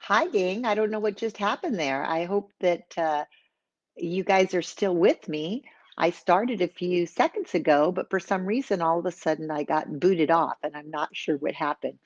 Hi, gang. I don't know what just happened there. I hope that you guys are still with me. I started a few seconds ago, but for some reason, all of a sudden, I got booted off, and I'm not sure what happened.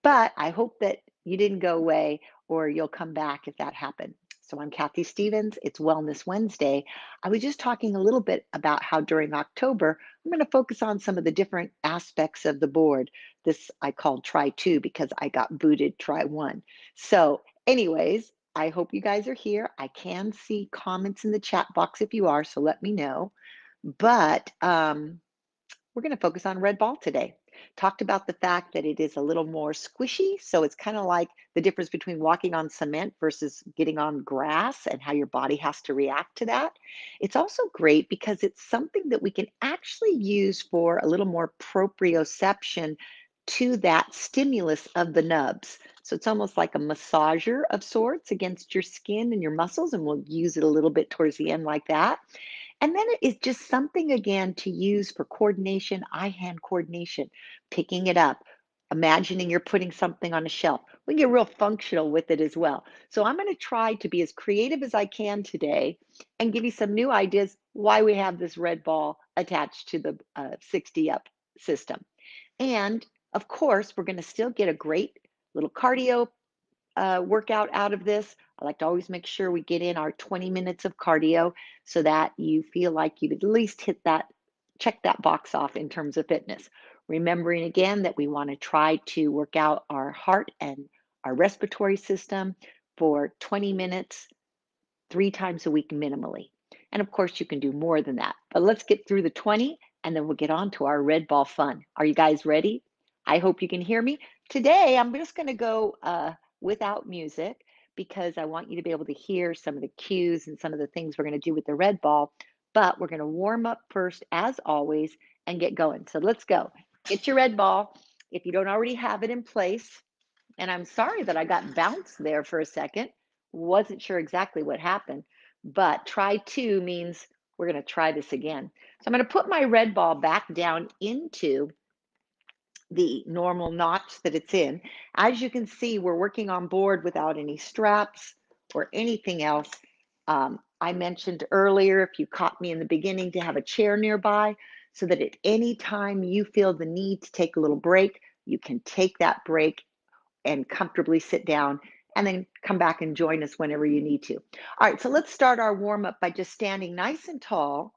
But I hope that you didn't go away or you'll come back if that happened. So I'm Kathy Stevens. It's Wellness Wednesday. I was just talking a little bit about how during October, I'm going to focus on some of the different aspects of the board. This I called Try Two because I got booted Try One. So, anyways, I hope you guys are here. I can see comments in the chat box if you are, so let me know. But we're going to focus on red ball today. Talked about the fact that it is a little more squishy. So it's kind of like the difference between walking on cement versus getting on grass and how your body has to react to that. It's also great because it's something that we can actually use for a little more proprioception to that stimulus of the nubs. So it's almost like a massager of sorts against your skin and your muscles, and we'll use it a little bit towards the end like that. And then it is just something again to use for coordination, eye-hand coordination, picking it up, imagining you're putting something on a shelf. We can get real functional with it as well. So I'm going to try to be as creative as I can today and give you some new ideas why we have this red ball attached to the 60 up system. And of course, we're going to still get a great little cardio workout out of this. I like to always make sure we get in our 20 minutes of cardio so that you feel like you've at least hit that, check that box off in terms of fitness. Remembering again that we want to try to work out our heart and our respiratory system for 20 minutes, 3 times a week minimally. And of course, you can do more than that. But let's get through the 20 and then we'll get on to our red ball fun. Are you guys ready? I hope you can hear me. Today, I'm just going to go without music because I want you to be able to hear some of the cues and some of the things we're going to do with the red ball. But we're going to warm up first, as always, and get going. So let's go. Get your red ball if you don't already have it in place. And I'm sorry that I got bounced there for a second. Wasn't sure exactly what happened, but try two means we're going to try this again. So I'm going to put my red ball back down into the normal notch that it's in. As you can see, we're working on board without any straps or anything else. I mentioned earlier, if you caught me in the beginning, to have a chair nearby so that at any time you feel the need to take a little break, you can take that break and comfortably sit down and then come back and join us whenever you need to. All right, so let's start our warm up by just standing nice and tall.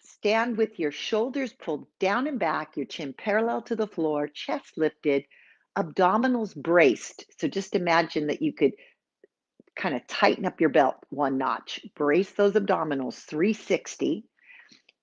Stand with your shoulders pulled down and back, your chin parallel to the floor, chest lifted, abdominals braced. So just imagine that you could kind of tighten up your belt one notch. Brace those abdominals 360.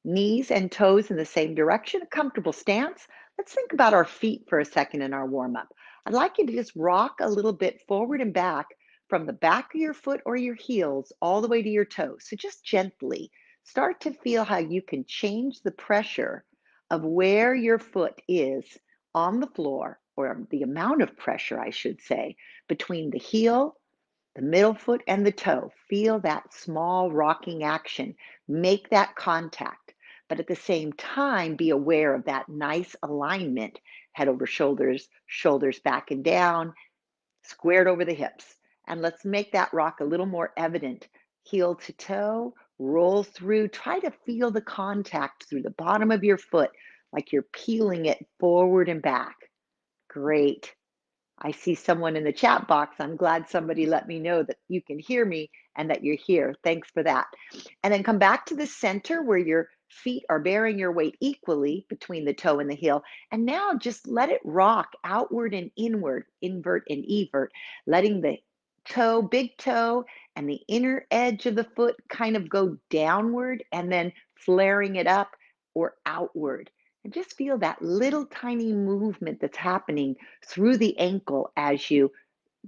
Knees and toes in the same direction, a comfortable stance. Let's think about our feet for a second in our warm up. I'd like you to just rock a little bit forward and back from the back of your foot or your heels all the way to your toes. So just gently start to feel how you can change the pressure of where your foot is on the floor, or the amount of pressure, I should say, between the heel, the middle foot, and the toe. Feel that small rocking action. Make that contact. But at the same time, be aware of that nice alignment. Head over shoulders, shoulders back and down, squared over the hips. And let's make that rock a little more evident. Heel to toe, roll through. Try to feel the contact through the bottom of your foot, like you're peeling it forward and back. Great. I see someone in the chat box. I'm glad somebody let me know that you can hear me and that you're here. Thanks for that. And then come back to the center where your feet are bearing your weight equally between the toe and the heel. And now just let it rock outward and inward, invert and evert, letting the toe, big toe, and the inner edge of the foot kind of go downward and then flaring it up or outward. And just feel that little tiny movement that's happening through the ankle as you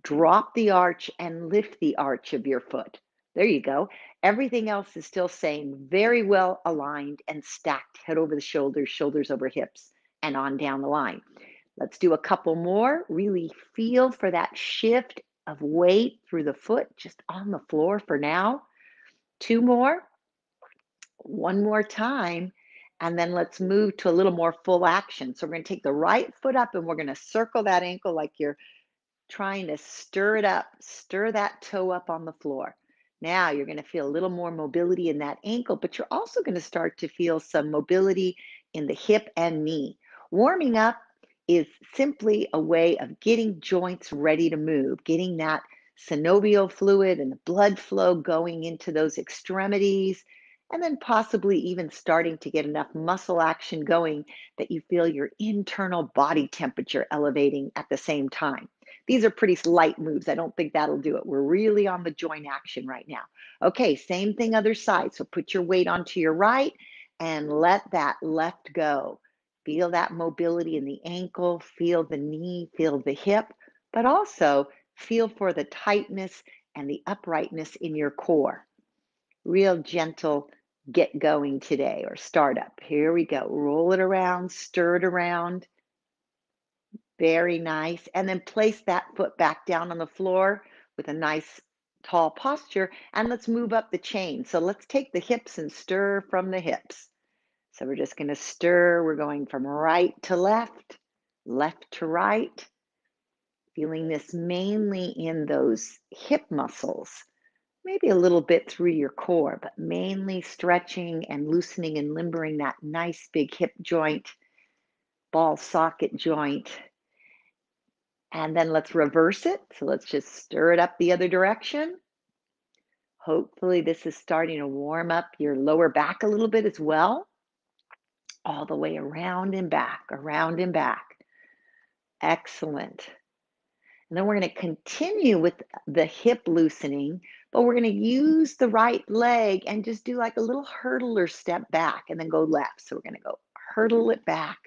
drop the arch and lift the arch of your foot. There you go. Everything else is still same, very well aligned and stacked, head over the shoulders, shoulders over hips, and on down the line. Let's do a couple more. Really feel for that shift of weight through the foot, just on the floor for now. Two more. One more time, and then let's move to a little more full action. So we're going to take the right foot up and we're going to circle that ankle like you're trying to stir it up, stir that toe up on the floor. Now you're going to feel a little more mobility in that ankle, but you're also going to start to feel some mobility in the hip and knee. Warming up is simply a way of getting joints ready to move, getting that synovial fluid and the blood flow going into those extremities, and then possibly even starting to get enough muscle action going that you feel your internal body temperature elevating at the same time. These are pretty light moves. I don't think that'll do it. We're really on the joint action right now. Okay, same thing, other side. So put your weight onto your right and let that left go. Feel that mobility in the ankle, feel the knee, feel the hip, but also feel for the tightness and the uprightness in your core. Real gentle get going today or start up. Here we go. Roll it around, stir it around. Very nice. And then place that foot back down on the floor with a nice tall posture. And let's move up the chain. So let's take the hips and stir from the hips. So we're just going to stir. We're going from right to left, left to right. Feeling this mainly in those hip muscles, maybe a little bit through your core, but mainly stretching and loosening and limbering that nice big hip joint, ball socket joint. And then let's reverse it. So let's just stir it up the other direction. Hopefully this is starting to warm up your lower back a little bit as well. All the way around and back, around and back. Excellent. And then we're going to continue with the hip loosening, but we're going to use the right leg and just do like a little hurdle or step back and then go left. So we're going to go hurdle it back.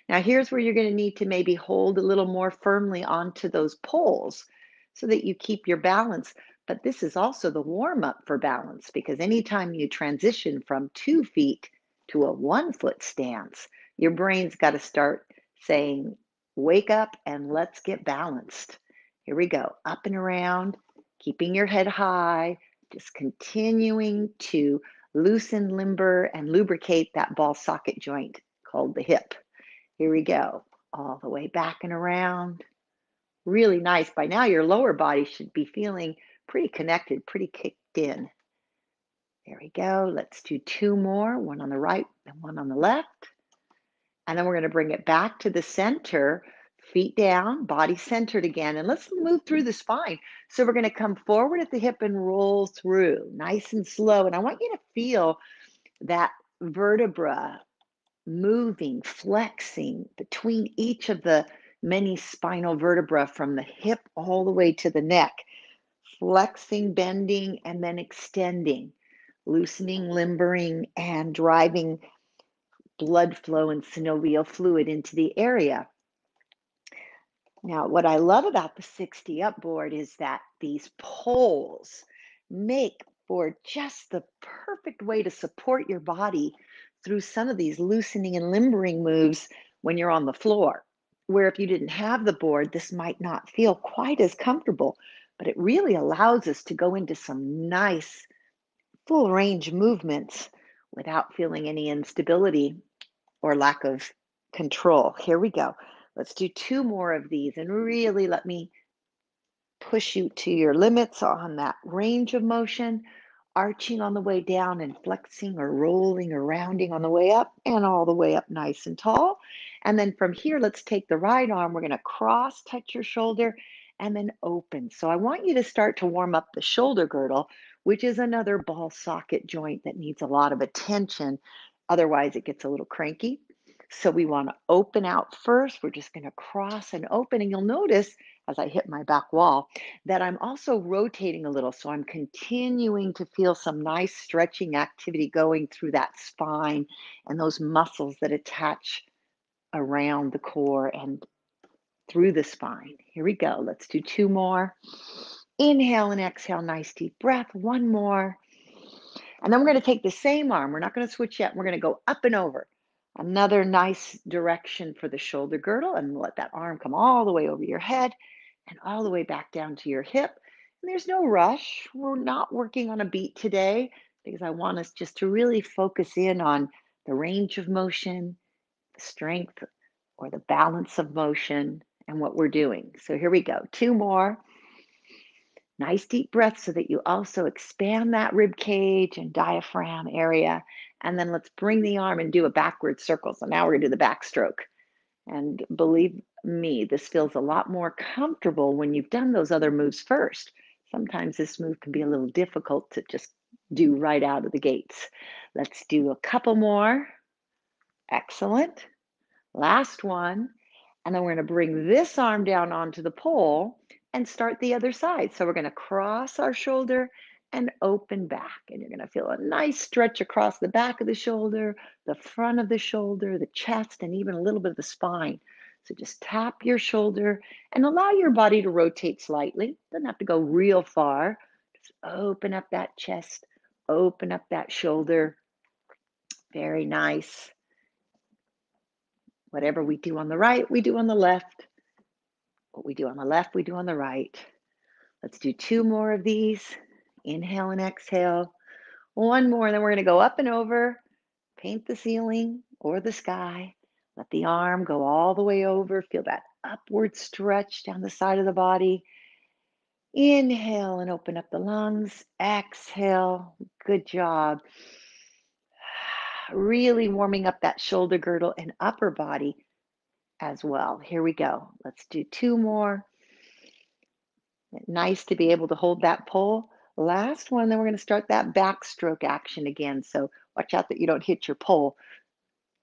Now here's where you're going to need to maybe hold a little more firmly onto those poles so that you keep your balance. But this is also the warm up for balance, because anytime you transition from 2 feet to a 1 foot stance, your brain's got to start saying, wake up and let's get balanced. Here we go, up and around, keeping your head high, just continuing to loosen, limber, and lubricate that ball socket joint called the hip. Here we go, all the way back and around. Really nice. By now, your lower body should be feeling pretty connected, pretty kicked in. There we go. Let's do 2 more, one on the right and one on the left. And then we're going to bring it back to the center, feet down, body centered again. And let's move through the spine. So we're going to come forward at the hip and roll through, nice and slow. And I want you to feel that vertebra moving, flexing between each of the many spinal vertebrae from the hip all the way to the neck, flexing, bending, and then extending, loosening, limbering, and driving blood flow and synovial fluid into the area. Now, what I love about the 60 up board is that these poles make for just the perfect way to support your body through some of these loosening and limbering moves when you're on the floor. Where if you didn't have the board, this might not feel quite as comfortable, but it really allows us to go into some nice full range movements without feeling any instability or lack of control. Here we go. Let's do 2 more of these and really let me push you to your limits on that range of motion, arching on the way down and flexing or rolling or rounding on the way up and all the way up nice and tall. And then from here, let's take the right arm. We're going to cross touch your shoulder and then open. So I want you to start to warm up the shoulder girdle, which is another ball socket joint that needs a lot of attention. Otherwise, it gets a little cranky. So we want to open out first. We're just going to cross and open. And you'll notice as I hit my back wall that I'm also rotating a little. So I'm continuing to feel some nice stretching activity going through that spine and those muscles that attach around the core and through the spine. Here we go. Let's do 2 more. Inhale and exhale, nice deep breath. 1 more. And then we're going to take the same arm. We're not going to switch yet. We're going to go up and over. Another nice direction for the shoulder girdle, and let that arm come all the way over your head and all the way back down to your hip. And there's no rush. We're not working on a beat today because I want us just to really focus in on the range of motion, the strength or the balance of motion, and what we're doing. So here we go. 2 more. Nice deep breath so that you also expand that rib cage and diaphragm area. And then let's bring the arm and do a backward circle. So now we're going to do the backstroke. And believe me, this feels a lot more comfortable when you've done those other moves first. Sometimes this move can be a little difficult to just do right out of the gates. Let's do a couple more. Excellent. Last one. And then we're going to bring this arm down onto the pole and start the other side. So we're going to cross our shoulder and open back. And you're going to feel a nice stretch across the back of the shoulder, the front of the shoulder, the chest, and even a little bit of the spine. So just tap your shoulder and allow your body to rotate slightly. Doesn't have to go real far. Just open up that chest, open up that shoulder. Very nice. Whatever we do on the right, we do on the left. What we do on the left, we do on the right. Let's do 2 more of these. Inhale and exhale. One more, and then we're going to go up and over, paint the ceiling or the sky. Let the arm go all the way over. Feel that upward stretch down the side of the body. Inhale and open up the lungs. Exhale. Good job. Really warming up that shoulder girdle and upper body as well. Here we go. Let's do 2 more. Nice to be able to hold that pole. Last one, then we're going to start that backstroke action again. So watch out that you don't hit your pole.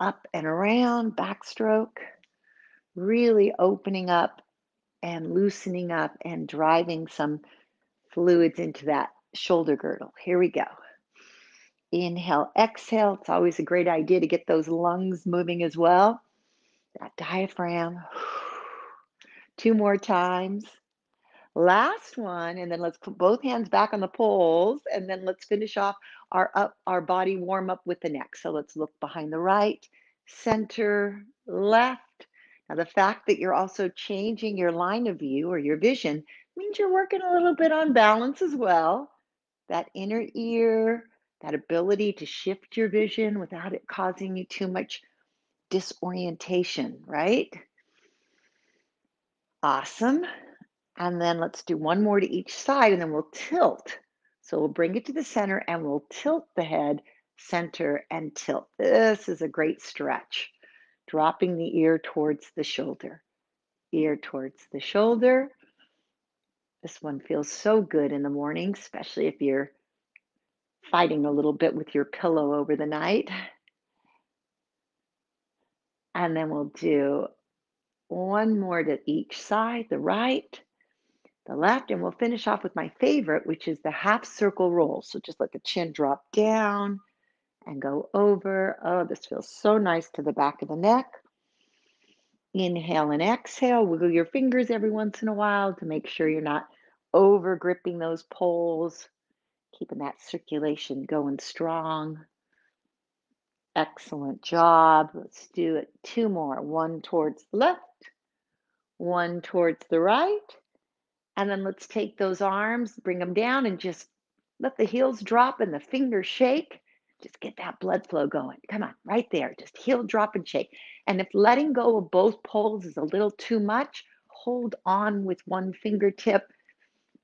Up and around, backstroke. Really opening up and loosening up and driving some fluids into that shoulder girdle. Here we go. Inhale, exhale. It's always a great idea to get those lungs moving as well. That diaphragm. 2 more times. Last one, and then let's put both hands back on the poles, and then let's finish off our body warm up with the neck. So let's look behind the right, center, left. Now the fact that you're also changing your line of view or your vision means you're working a little bit on balance as well. That inner ear, that ability to shift your vision without it causing you too much disorientation, right? Awesome. And then let's do 1 more to each side, and then we'll tilt. So we'll bring it to the center and we'll tilt the head, center, and tilt. This is a great stretch. Dropping the ear towards the shoulder. Ear towards the shoulder. This one feels so good in the morning, especially if you're fighting a little bit with your pillow over the night. And then we'll do 1 more to each side, the right, the left, and we'll finish off with my favorite, which is the half circle roll. So just let the chin drop down and go over. Oh, this feels so nice to the back of the neck. Inhale and exhale. Wiggle your fingers every once in a while to make sure you're not over gripping those poles, keeping that circulation going strong. Excellent job. Let's do it 2 more. 1 towards the left, 1 towards the right. And then let's take those arms, bring them down, and just let the heels drop and the fingers shake. Just get that blood flow going. Come on, right there. Just heel drop and shake. And if letting go of both poles is a little too much, hold on with one fingertip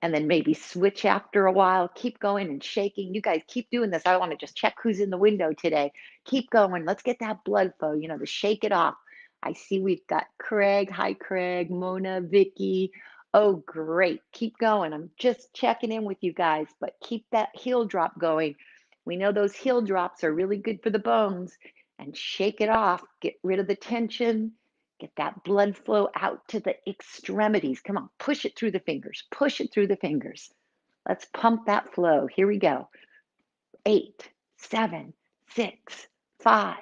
and then maybe switch after a while. Keep going and shaking. You guys keep doing this. I want to just check who's in the window today. Keep going. Let's get that blood flow, to shake it off. I see we've got Craig. Hi, Craig, Mona, Vicky. Oh, great. Keep going. I'm just checking in with you guys, but keep that heel drop going. We know those heel drops are really good for the bones, and shake it off. Get rid of the tension. Get that blood flow out to the extremities. Come on, push it through the fingers. Push it through the fingers. Let's pump that flow. Here we go. 8, 7, 6, 5,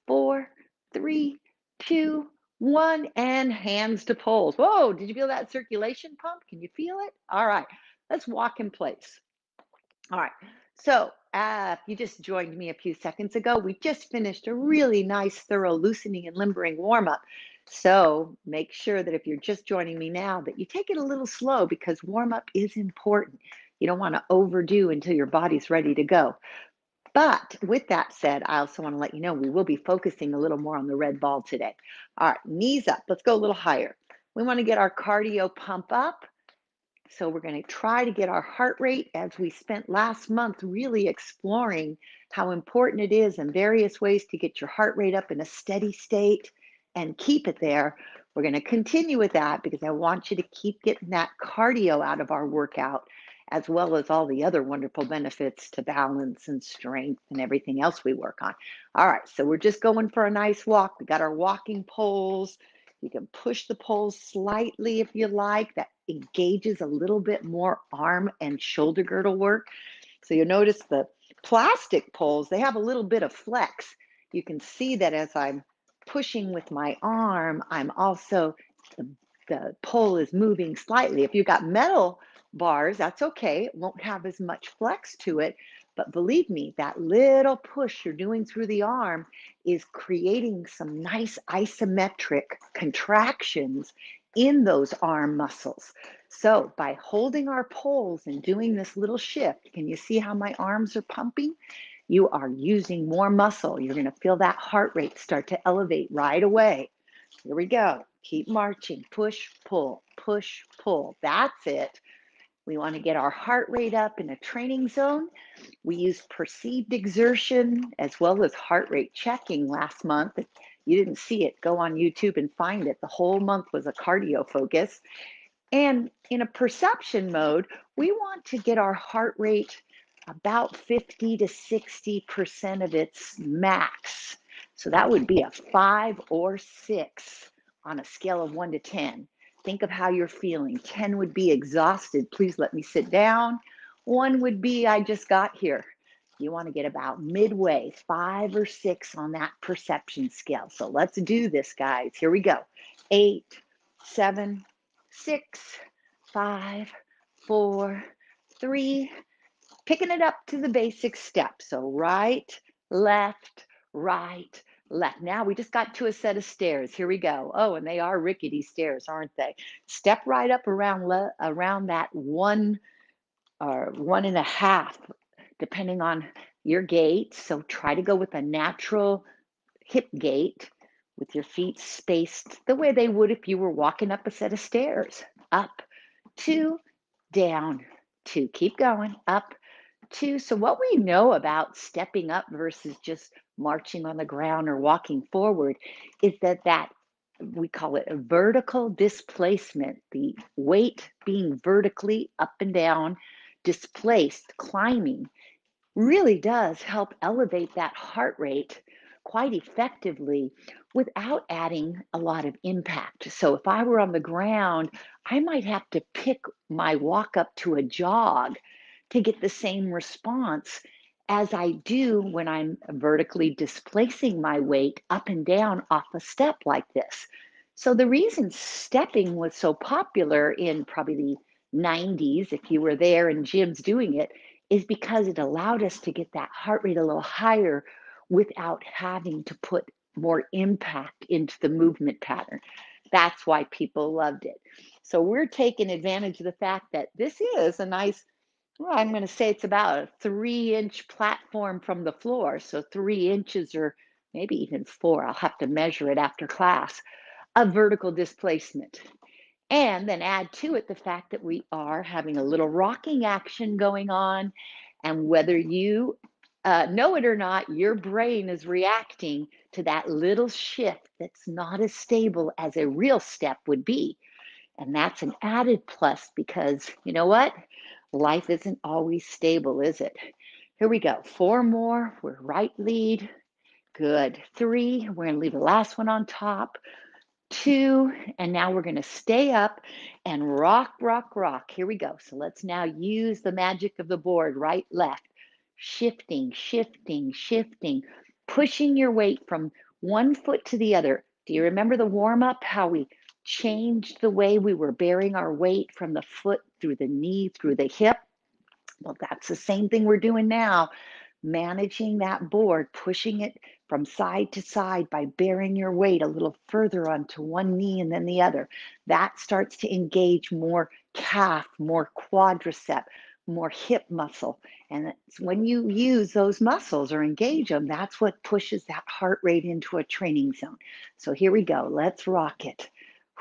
4, 3, 2, 1, and hands to poles. Whoa, did you feel that circulation pump? Can you feel it? All right, let's walk in place. All right, so if you just joined me a few seconds ago, we just finished a really nice, thorough loosening and limbering warm-up. So make sure that if you're just joining me now, that you take it a little slow because warm-up is important. You don't want to overdo until your body's ready to go. But with that said, I also want to let you know we will be focusing a little more on the red ball today. All right, knees up. Let's go a little higher. We want to get our cardio pump up. So we're going to try to get our heart rate, as we spent last month really exploring how important it is in various ways to get your heart rate up in a steady state and keep it there. We're going to continue with that because I want you to keep getting that cardio out of our workout, as well as all the other wonderful benefits to balance and strength and everything else we work on. All right, so we're just going for a nice walk. We got our walking poles. You can push the poles slightly if you like. That engages a little bit more arm and shoulder girdle work. So you'll notice the plastic poles, they have a little bit of flex. You can see that as I'm pushing with my arm, I'm also, the pole is moving slightly. If you've got metal bars, that's okay. It won't have as much flex to it. But believe me, that little push you're doing through the arm is creating some nice isometric contractions in those arm muscles. So by holding our poles and doing this little shift, can you see how my arms are pumping? You are using more muscle. You're going to feel that heart rate start to elevate right away. Here we go. Keep marching. Push, pull, push, pull. That's it. We want to get our heart rate up in a training zone. We used perceived exertion as well as heart rate checking last month. If you didn't see it, go on YouTube and find it. The whole month was a cardio focus. And in a perception mode, we want to get our heart rate about 50 to 60% of its max. So that would be a 5 or 6 on a scale of 1 to 10. Think of how you're feeling. 10 would be exhausted. Please let me sit down. 1 would be I just got here. You want to get about midway, 5 or 6 on that perception scale. So let's do this, guys. Here we go. 8, 7, 6, 5, 4, 3, picking it up to the basic steps. So right, left, right, left. Now we just got to a set of stairs. Here we go. Oh, and they are rickety stairs, aren't they? Step right up around that 1 or 1.5, depending on your gait. So try to go with a natural hip gait with your feet spaced the way they would if you were walking up a set of stairs. Up, 2, down, 2. Keep going. Up, 2. So what we know about stepping up versus just marching on the ground or walking forward is that we call it a vertical displacement, the weight being vertically up and down, displaced, climbing, really does help elevate that heart rate quite effectively without adding a lot of impact. So if I were on the ground, I might have to pick my walk up to a jog to get the same response as I do when I'm vertically displacing my weight up and down off a step like this. So the reason stepping was so popular in probably the 90s, if you were there and gyms doing it, is because it allowed us to get that heart rate a little higher without having to put more impact into the movement pattern. That's why people loved it. So we're taking advantage of the fact that this is a nice, well, I'm going to say it's about a 3-inch platform from the floor. So 3 inches or maybe even 4, I'll have to measure it after class, of vertical displacement. And then add to it the fact that we are having a little rocking action going on. And whether you know it or not, your brain is reacting to that little shift that's not as stable as a real step would be. And that's an added plus because you know what? Life isn't always stable, is it? Here we go. 4 more. We're right lead. Good. 3. We're going to leave the last one on top. 2, and now we're going to stay up and rock, rock, rock. Here we go. So let's now use the magic of the board, right, left, shifting, shifting, shifting, pushing your weight from one foot to the other. Do you remember the warm up, how we changed the way we were bearing our weight from the foot through the knee, through the hip? Well, that's the same thing we're doing now, managing that board, pushing it from side to side by bearing your weight a little further onto one knee and then the other. That starts to engage more calf, more quadricep, more hip muscle. And when you use those muscles or engage them, that's what pushes that heart rate into a training zone. So here we go. Let's rock it.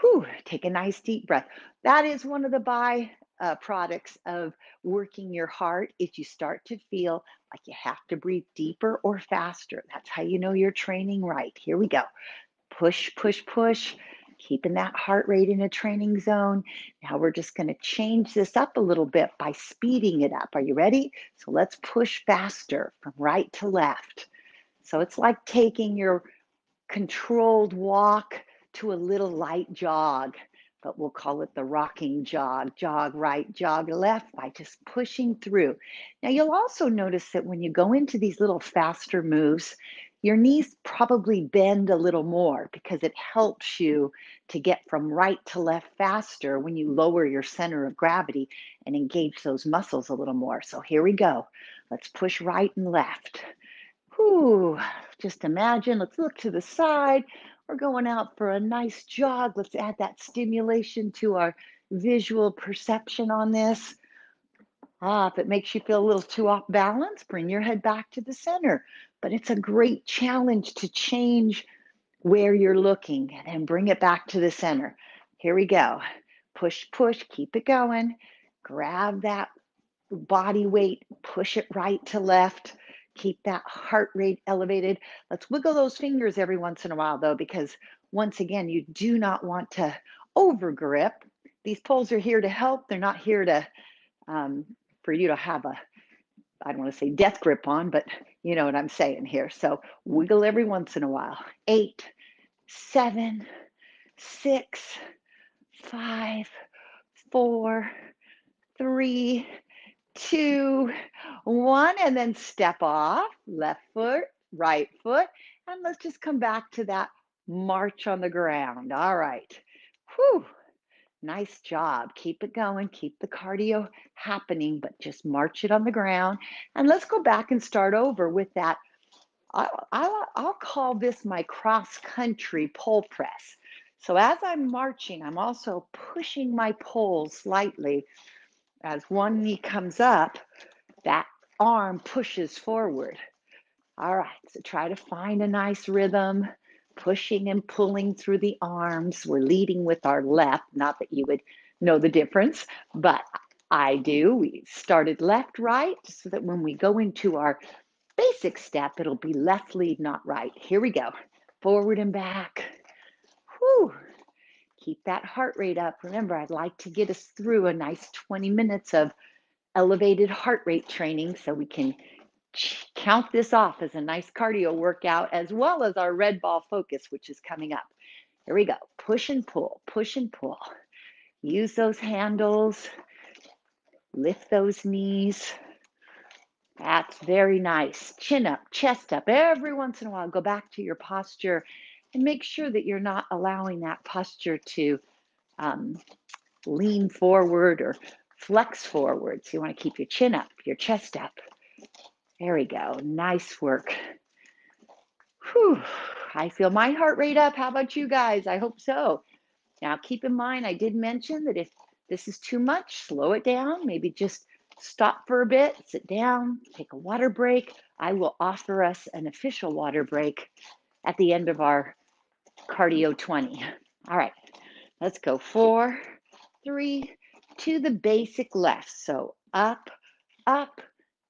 Whew, take a nice deep breath. That is one of the by products of working your heart is you start to feel like you have to breathe deeper or faster. That's how you know you're training right. Here we go. Push, push, push, keeping that heart rate in a training zone. Now we're just going to change this up a little bit by speeding it up. Are you ready? So let's push faster from right to left. So it's like taking your controlled walk to a little light jog, but we'll call it the rocking jog. Jog right, jog left by just pushing through. Now, you'll also notice that when you go into these little faster moves, your knees probably bend a little more because it helps you to get from right to left faster when you lower your center of gravity and engage those muscles a little more. So here we go. Let's push right and left. Whew, just imagine, let's look to the side. We're going out for a nice jog. Let's add that stimulation to our visual perception on this. If it makes you feel a little too off balance, bring your head back to the center. But it's a great challenge to change where you're looking and then bring it back to the center. Here we go. Push, push, keep it going. Grab that body weight, push it right to left. Keep that heart rate elevated. Let's wiggle those fingers every once in a while, though, because once again, you do not want to over grip. These poles are here to help. They're not here to um, for you to have a, I don't want to say death grip on, but you know what I'm saying here. So wiggle every once in a while. 8, 7, 6, 5, 4, 3, 2, 1, and then step off, left foot, right foot, and let's just come back to that march on the ground. All right. Whew. Nice job. Keep it going. Keep the cardio happening, but just march it on the ground. And let's go back and start over with that. I'll call this my cross country pole press. So as I'm marching, I'm also pushing my pole slightly. As one knee comes up, that arm pushes forward. All right, so try to find a nice rhythm, pushing and pulling through the arms. We're leading with our left, not that you would know the difference, but I do. We started left, right, so that when we go into our basic step, it'll be left lead, not right. Here we go. Forward and back. Whew. Keep that heart rate up. Remember, I'd like to get us through a nice 20 minutes of elevated heart rate training so we can count this off as a nice cardio workout as well as our red ball focus, which is coming up. Here we go. Push and pull, push and pull. Use those handles. Lift those knees. That's very nice. Chin up, chest up. Every once in a while, go back to your posture and make sure that you're not allowing that posture to lean forward or flex forward. So you want to keep your chin up, your chest up. There we go. Nice work. Whew. I feel my heart rate up. How about you guys? I hope so. Now, keep in mind, I did mention that if this is too much, slow it down. Maybe just stop for a bit, sit down, take a water break. I will offer us an official water break at the end of our cardio 20. All right, let's go. 4, 3, to the basic left. So up, up,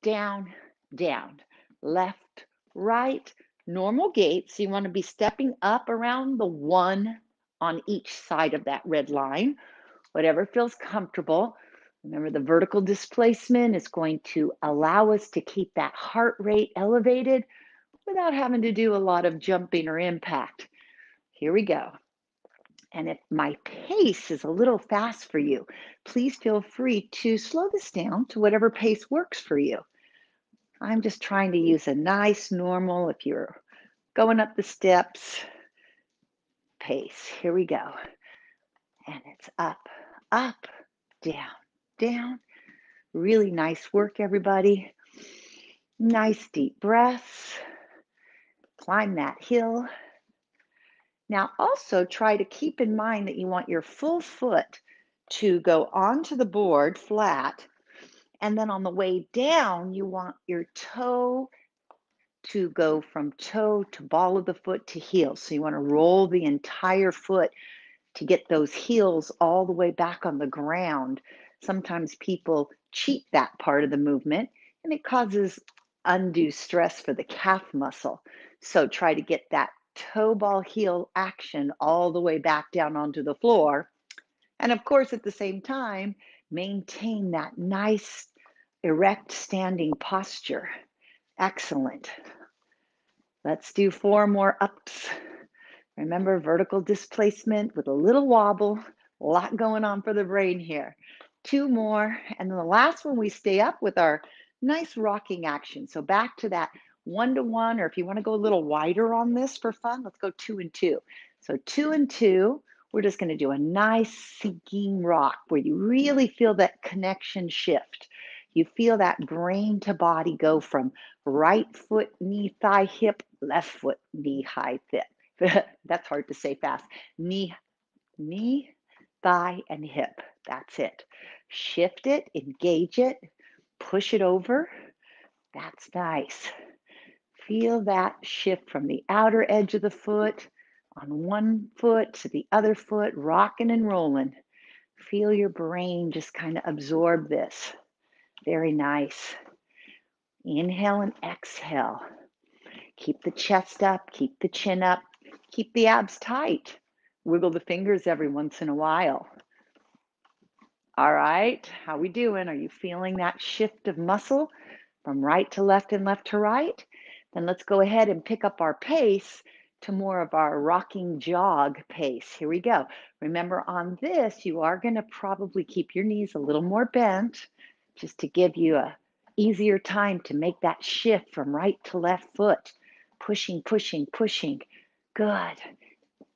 down, down, left, right, normal gait. So you want to be stepping up around the 1 on each side of that red line, whatever feels comfortable. Remember, the vertical displacement is going to allow us to keep that heart rate elevated without having to do a lot of jumping or impact. Here we go. And if my pace is a little fast for you, please feel free to slow this down to whatever pace works for you. I'm just trying to use a nice, normal, if you're going up the steps, pace. Here we go. And it's up, up, down, down. Really nice work, everybody. Nice deep breaths. Climb that hill. Now, also try to keep in mind that you want your full foot to go onto the board flat. And then on the way down, you want your toe to go from toe to ball of the foot to heel. So you want to roll the entire foot to get those heels all the way back on the ground. Sometimes people cheat that part of the movement and it causes undue stress for the calf muscle. So try to get that toe ball heel action all the way back down onto the floor. And of course, at the same time, maintain that nice erect standing posture. Excellent. Let's do 4 more ups. Remember, vertical displacement with a little wobble, a lot going on for the brain here. 2 more, and then the last one, we stay up with our nice rocking action. So back to that 1 to 1, or if you want to go a little wider on this for fun, let's go 2 and 2. So 2 and 2, we're just going to do a nice sinking rock where you really feel that connection shift. You feel that brain to body go from right foot, knee, thigh, hip, left foot, knee, high, hip. That's hard to say fast. Knee, thigh, and hip. That's it. Shift it, engage it, push it over. That's nice. Feel that shift from the outer edge of the foot on one foot to the other foot, rocking and rolling. Feel your brain just kind of absorb this. Very nice. Inhale and exhale. Keep the chest up, keep the chin up, keep the abs tight. Wiggle the fingers every once in a while. All right, how we doing? Are you feeling that shift of muscle from right to left and left to right? Then let's go ahead and pick up our pace to more of our rocking jog pace. Here we go. Remember, on this, you are going to probably keep your knees a little more bent just to give you a easier time to make that shift from right to left foot. Pushing, pushing, pushing. Good.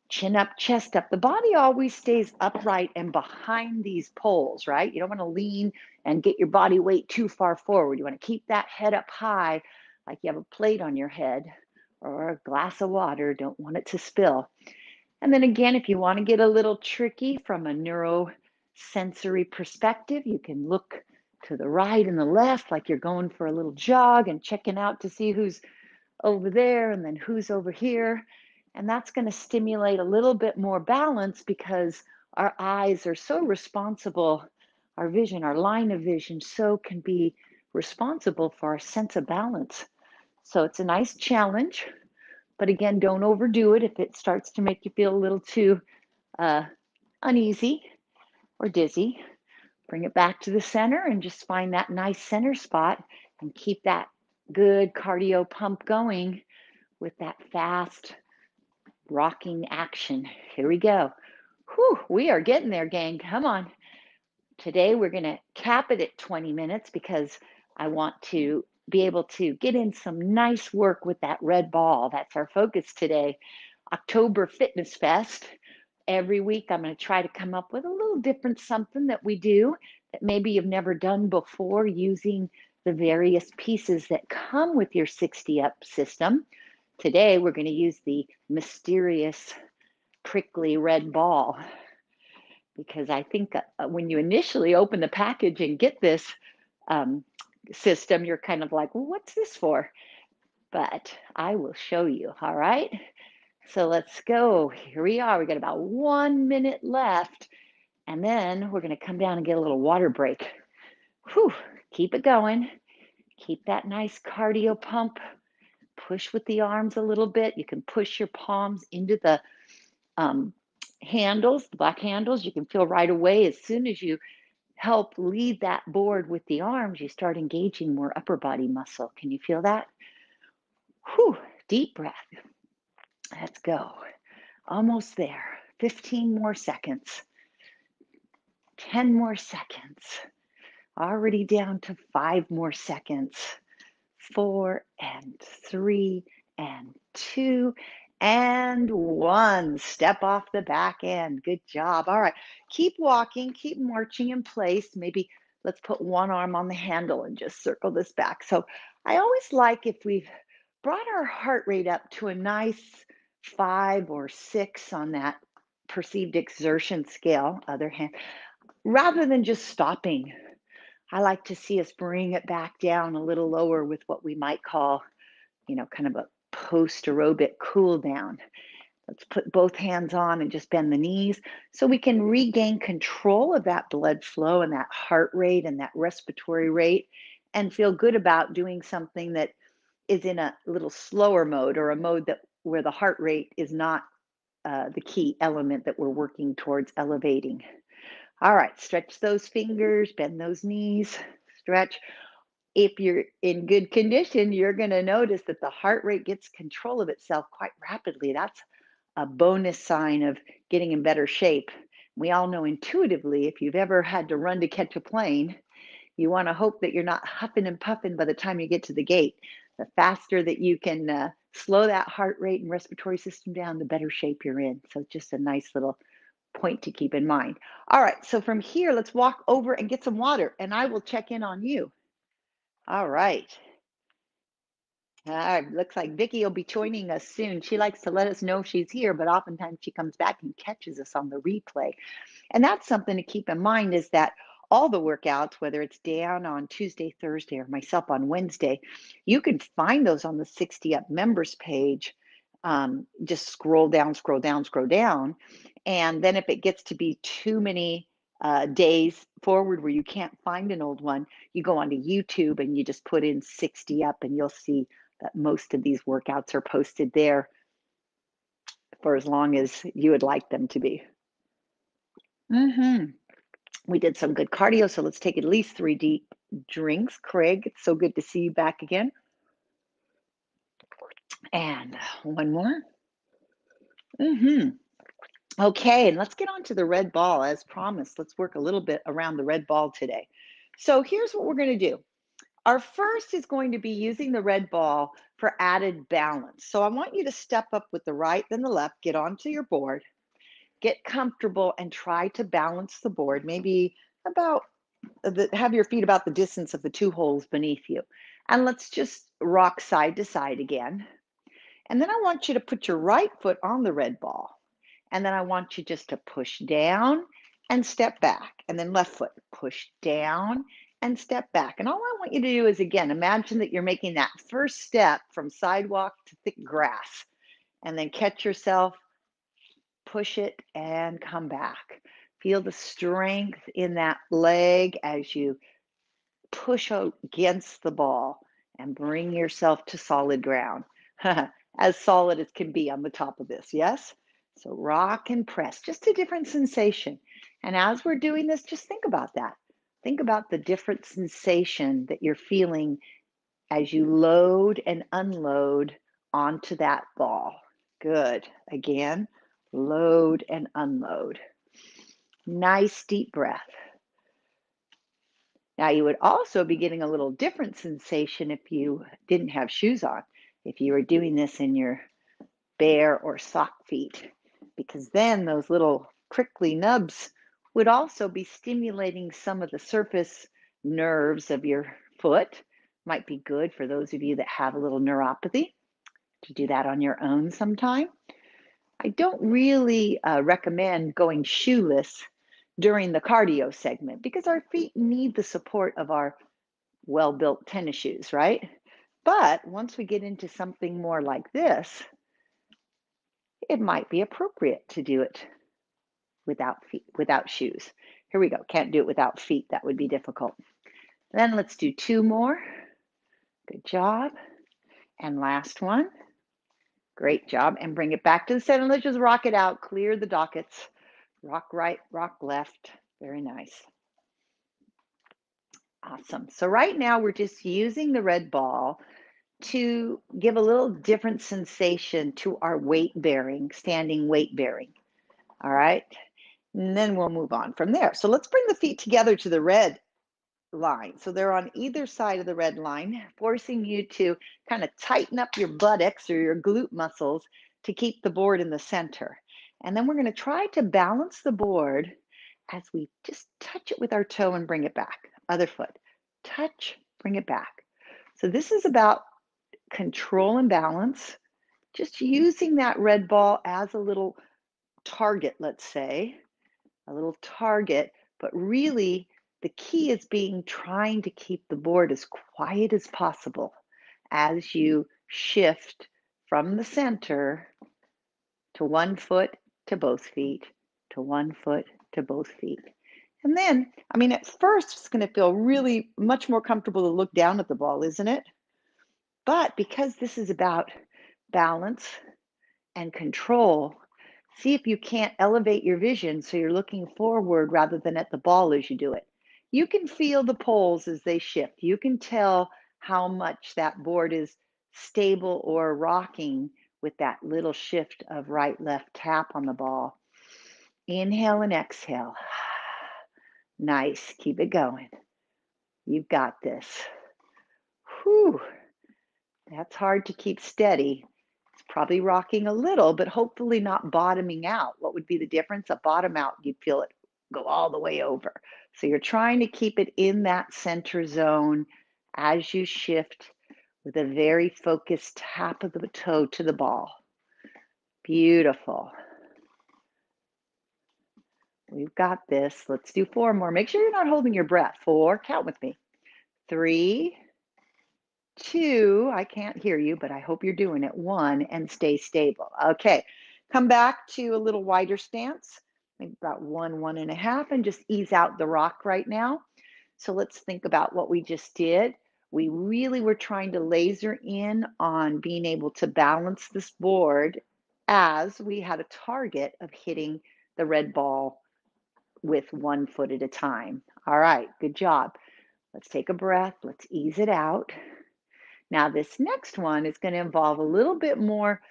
Chin up, chest up. The body always stays upright and behind these poles, right? You don't want to lean and get your body weight too far forward. You want to keep that head up high, like you have a plate on your head or a glass of water. Don't want it to spill. And then again, if you want to get a little tricky from a neurosensory perspective, you can look to the right and the left like you're going for a little jog and checking out to see who's over there and then who's over here. And that's going to stimulate a little bit more balance because our eyes are so responsible. Our vision, our line of vision, so can be responsible for our sense of balance. So it's a nice challenge. But again, don't overdo it if it starts to make you feel a little too uneasy or dizzy. Bring it back to the center and just find that nice center spot and keep that good cardio pump going with that fast rocking action. Here we go. Whew, we are getting there, gang. Come on. Today we're going to cap it at 20 minutes because I want to be able to get in some nice work with that red ball. That's our focus today. October Fitness Fest. Every week I'm going to try to come up with a little different something that we do that maybe you've never done before using the various pieces that come with your 60 up system. Today we're going to use the mysterious prickly red ball because I think when you initially open the package and get this system, you're kind of like, well, what's this for? But I will show you, all right? So let's go. Here we are. We got about 1 minute left, and then we're going to come down and get a little water break. Whew, keep it going. Keep that nice cardio pump. Push with the arms a little bit. You can push your palms into the handles, the black handles. You can feel right away as soon as you help lead that board with the arms, you start engaging more upper body muscle. Can you feel that? Whew, deep breath. Let's go. Almost there. 15 more seconds. 10 more seconds. Already down to 5 more seconds. 4 and 3 and 2 and 1. Step off the back end. Good job. All right. Keep walking. Keep marching in place. Maybe let's put one arm on the handle and just circle this back. So I always like if we've brought our heart rate up to a nice 5 or 6 on that perceived exertion scale, other hand, rather than just stopping. I like to see us bring it back down a little lower with what we might call, kind of a post aerobic cool down. Let's put both hands on and just bend the knees so we can regain control of that blood flow and that heart rate and that respiratory rate and feel good about doing something that is in a little slower mode or a mode that where the heart rate is not the key element that we're working towards elevating. All right, stretch those fingers, bend those knees, stretch. If you're in good condition, you're going to notice that the heart rate gets control of itself quite rapidly. That's a bonus sign of getting in better shape. We all know intuitively, if you've ever had to run to catch a plane, you want to hope that you're not huffing and puffing by the time you get to the gate. The faster that you can slow that heart rate and respiratory system down, the better shape you're in. So, just a nice little point to keep in mind. All right, so from here, let's walk over and get some water, and I will check in on you. All right. Looks like Vicky will be joining us soon. She likes to let us know she's here, but oftentimes she comes back and catches us on the replay. And that's something to keep in mind is that all the workouts, whether it's Dan on Tuesday, Thursday, or myself on Wednesday, you can find those on the 60 Up members page. Just scroll down, scroll down, scroll down. And then if it gets to be too many days forward where you can't find an old one, you go onto YouTube and you just put in 60 Up and you'll see that most of these workouts are posted there for as long as you would like them to be. We did some good cardio, so let's take at least 3 deep drinks. Craig, it's so good to see you back again. And one more. Okay, and let's get on to the red ball. As promised, let's work a little bit around the red ball today. So here's what we're going to do. Our first is going to be using the red ball for added balance. So I want you to step up with the right, then the left, get onto your board, get comfortable, and try to balance the board, maybe about have your feet about the distance of the 2 holes beneath you. And let's just rock side to side again. And then I want you to put your right foot on the red ball. And then I want you just to push down and step back. And then left foot, push down and step back. And all I want you to do is, again, imagine that you're making that first step from sidewalk to thick grass. And then catch yourself, push it, and come back. Feel the strength in that leg as you push against the ball and bring yourself to solid ground. As solid as can be on the top of this, yes? So rock and press, just a different sensation. And as we're doing this, just think about that. Think about the different sensation that you're feeling as you load and unload onto that ball. Good. Again, load and unload. Nice deep breath. Now, you would also be getting a little different sensation if you didn't have shoes on, if you were doing this in your bare or sock feet, because then those little prickly nubs would also be stimulating some of the surface nerves of your foot. Might be good for those of you that have a little neuropathy to do that on your own sometime. I don't really recommend going shoeless during the cardio segment because our feet need the support of our well-built tennis shoes, right? But once we get into something more like this, it might be appropriate to do it without feet, without shoes. Here we go. Can't do it without feet. That would be difficult. Then let's do 2 more. Good job. And last one. Great job. And bring it back to the center. Let's just rock it out. Clear the dockets. Rock right, rock left. Very nice. Awesome. So right now we're just using the red ball to give a little different sensation to our weight bearing, standing weight bearing. All right. And then we'll move on from there. So let's bring the feet together to the red line. So they're on either side of the red line, forcing you to kind of tighten up your buttocks or your glute muscles to keep the board in the center. And then we're going to try to balance the board as we just touch it with our toe and bring it back. Other foot, touch, bring it back. So this is about control and balance, just using that red ball as a little target, let's say, a little target, but really the key is trying to keep the board as quiet as possible as you shift from the center to 1 foot to both feet, to 1 foot to both feet. And then, I mean, at first, it's going to feel really much more comfortable to look down at the ball, isn't it? But because this is about balance and control, see if you can't elevate your vision so you're looking forward rather than at the ball as you do it. You can feel the poles as they shift. You can tell how much that board is stable or rocking with that little shift of right left tap on the ball. Inhale and exhale. Nice. Keep it going. You've got this. Whew. That's hard to keep steady. It's probably rocking a little, but hopefully not bottoming out. What would be the difference? A bottom out, you'd feel it go all the way over. So you're trying to keep it in that center zone as you shift with a very focused tap of the toe to the ball. Beautiful. We've got this. Let's do 4 more. Make sure you're not holding your breath. 4, count with me. 3, 2, I can't hear you, but I hope you're doing it. 1, and stay stable. Okay, come back to a little wider stance, maybe about 1, 1.5, and just ease out the rock right now. So let's think about what we just did. We really were trying to laser in on being able to balance this board as we had a target of hitting the red ball with 1 foot at a time. All right, good job. Let's take a breath. Let's ease it out. Now, this next one is going to involve a little bit more,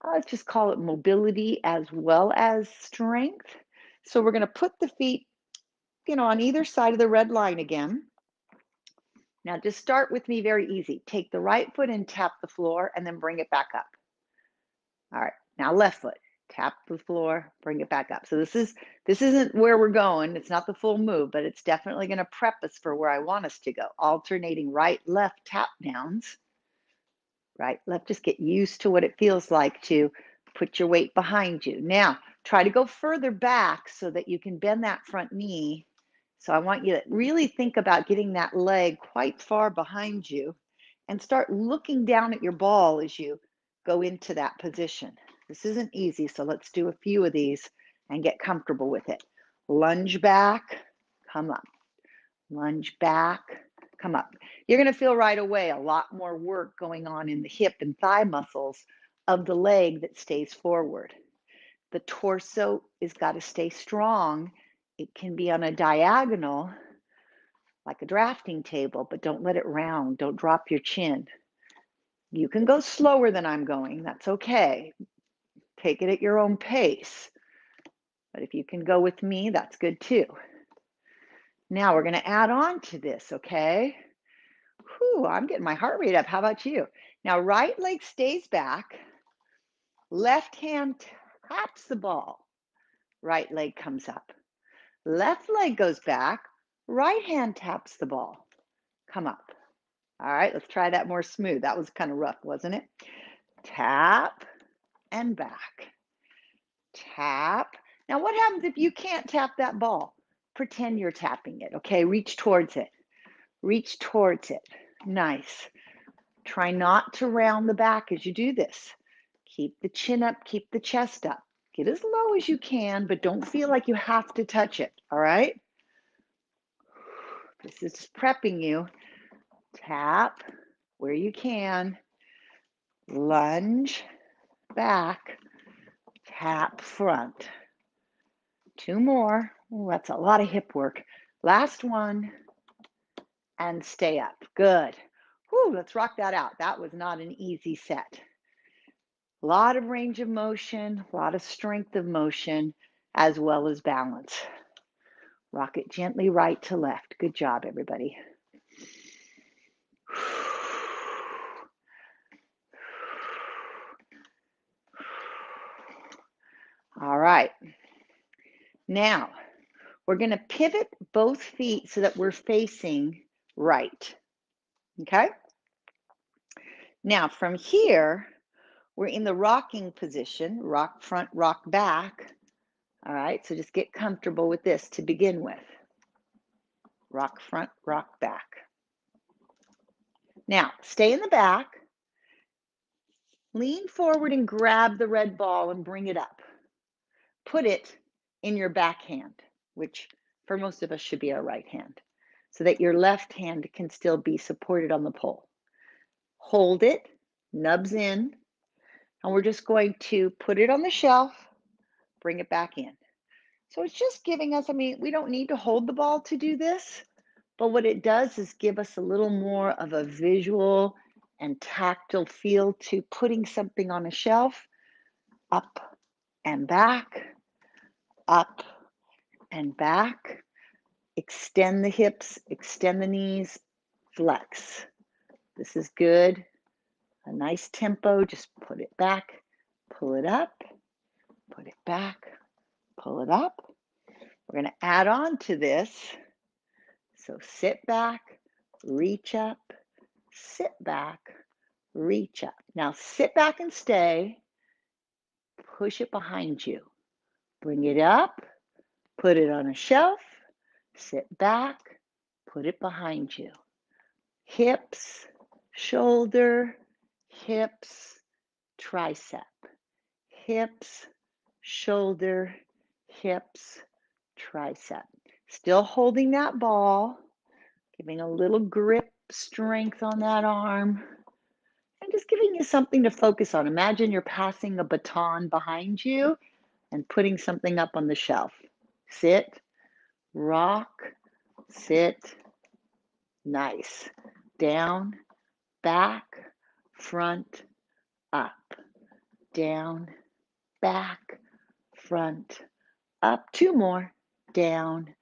let's just call it mobility as well as strength. So we're going to put the feet, on either side of the red line again. Now, just start with me very easy. Take the right foot and tap the floor and then bring it back up. All right, now left foot, tap the floor, bring it back up. So this isn't where we're going. It's not the full move, but it's definitely going to prep us for where I want us to go. Alternating right, left tap downs. Right, left, just get used to what it feels like to put your weight behind you. Now, try to go further back so that you can bend that front knee. So I want you to really think about getting that leg quite far behind you and start looking down at your ball as you go into that position. This isn't easy, so let's do a few of these and get comfortable with it. Lunge back, come up. Lunge back, come up. You're going to feel right away a lot more work going on in the hip and thigh muscles of the leg that stays forward. The torso has got to stay strong. It can be on a diagonal, like a drafting table, but don't let it round. Don't drop your chin. You can go slower than I'm going. That's okay. Take it at your own pace. But if you can go with me, that's good too. Now we're going to add on to this, okay? Whew, I'm getting my heart rate up. How about you? Now, right leg stays back. Left hand taps the ball. Right leg comes up. Left leg goes back. Right hand taps the ball. Come up. All right, let's try that more smooth. That was kind of rough, wasn't it? Tap and back. Tap. Now, what happens if you can't tap that ball? Pretend you're tapping it, okay? Reach towards it. Reach towards it. Nice. Try not to round the back as you do this. Keep the chin up, keep the chest up. Get as low as you can, but don't feel like you have to touch it, all right? This is just prepping you. Tap where you can. Lunge back. Tap front. 2 more. Ooh, that's a lot of hip work. Last one. And stay up. Good. Whew, let's rock that out. That was not an easy set. A lot of range of motion, a lot of strength of motion, as well as balance. Rock it gently right to left. Good job, everybody. All right. Now, we're going to pivot both feet so that we're facing right. Okay? Now, from here, we're in the rocking position, rock front, rock back. All right, so just get comfortable with this to begin with. Rock front, rock back. Now, stay in the back. Lean forward and grab the red ball and bring it up. Put it in your back hand, which for most of us should be our right hand, so that your left hand can still be supported on the pole. Hold it, nubs in, and we're just going to put it on the shelf, bring it back in. So it's just giving us, I mean, we don't need to hold the ball to do this, but what it does is give us a little more of a visual and tactile feel to putting something on a shelf, up and back, up and back. Extend the hips, extend the knees, flex. This is good. A nice tempo. Just put it back, pull it up, put it back, pull it up. We're going to add on to this. So sit back, reach up, sit back, reach up. Now sit back and stay. Push it behind you. Bring it up, put it on a shelf, sit back, put it behind you. Hips, shoulder, hips, tricep. Hips, shoulder, hips, tricep. Still holding that ball, giving a little grip strength on that arm, and just giving you something to focus on. Imagine you're passing a baton behind you and putting something up on the shelf. Sit, rock, sit, nice. Down, back, front, up. Down, back, front, up. Two more. Down,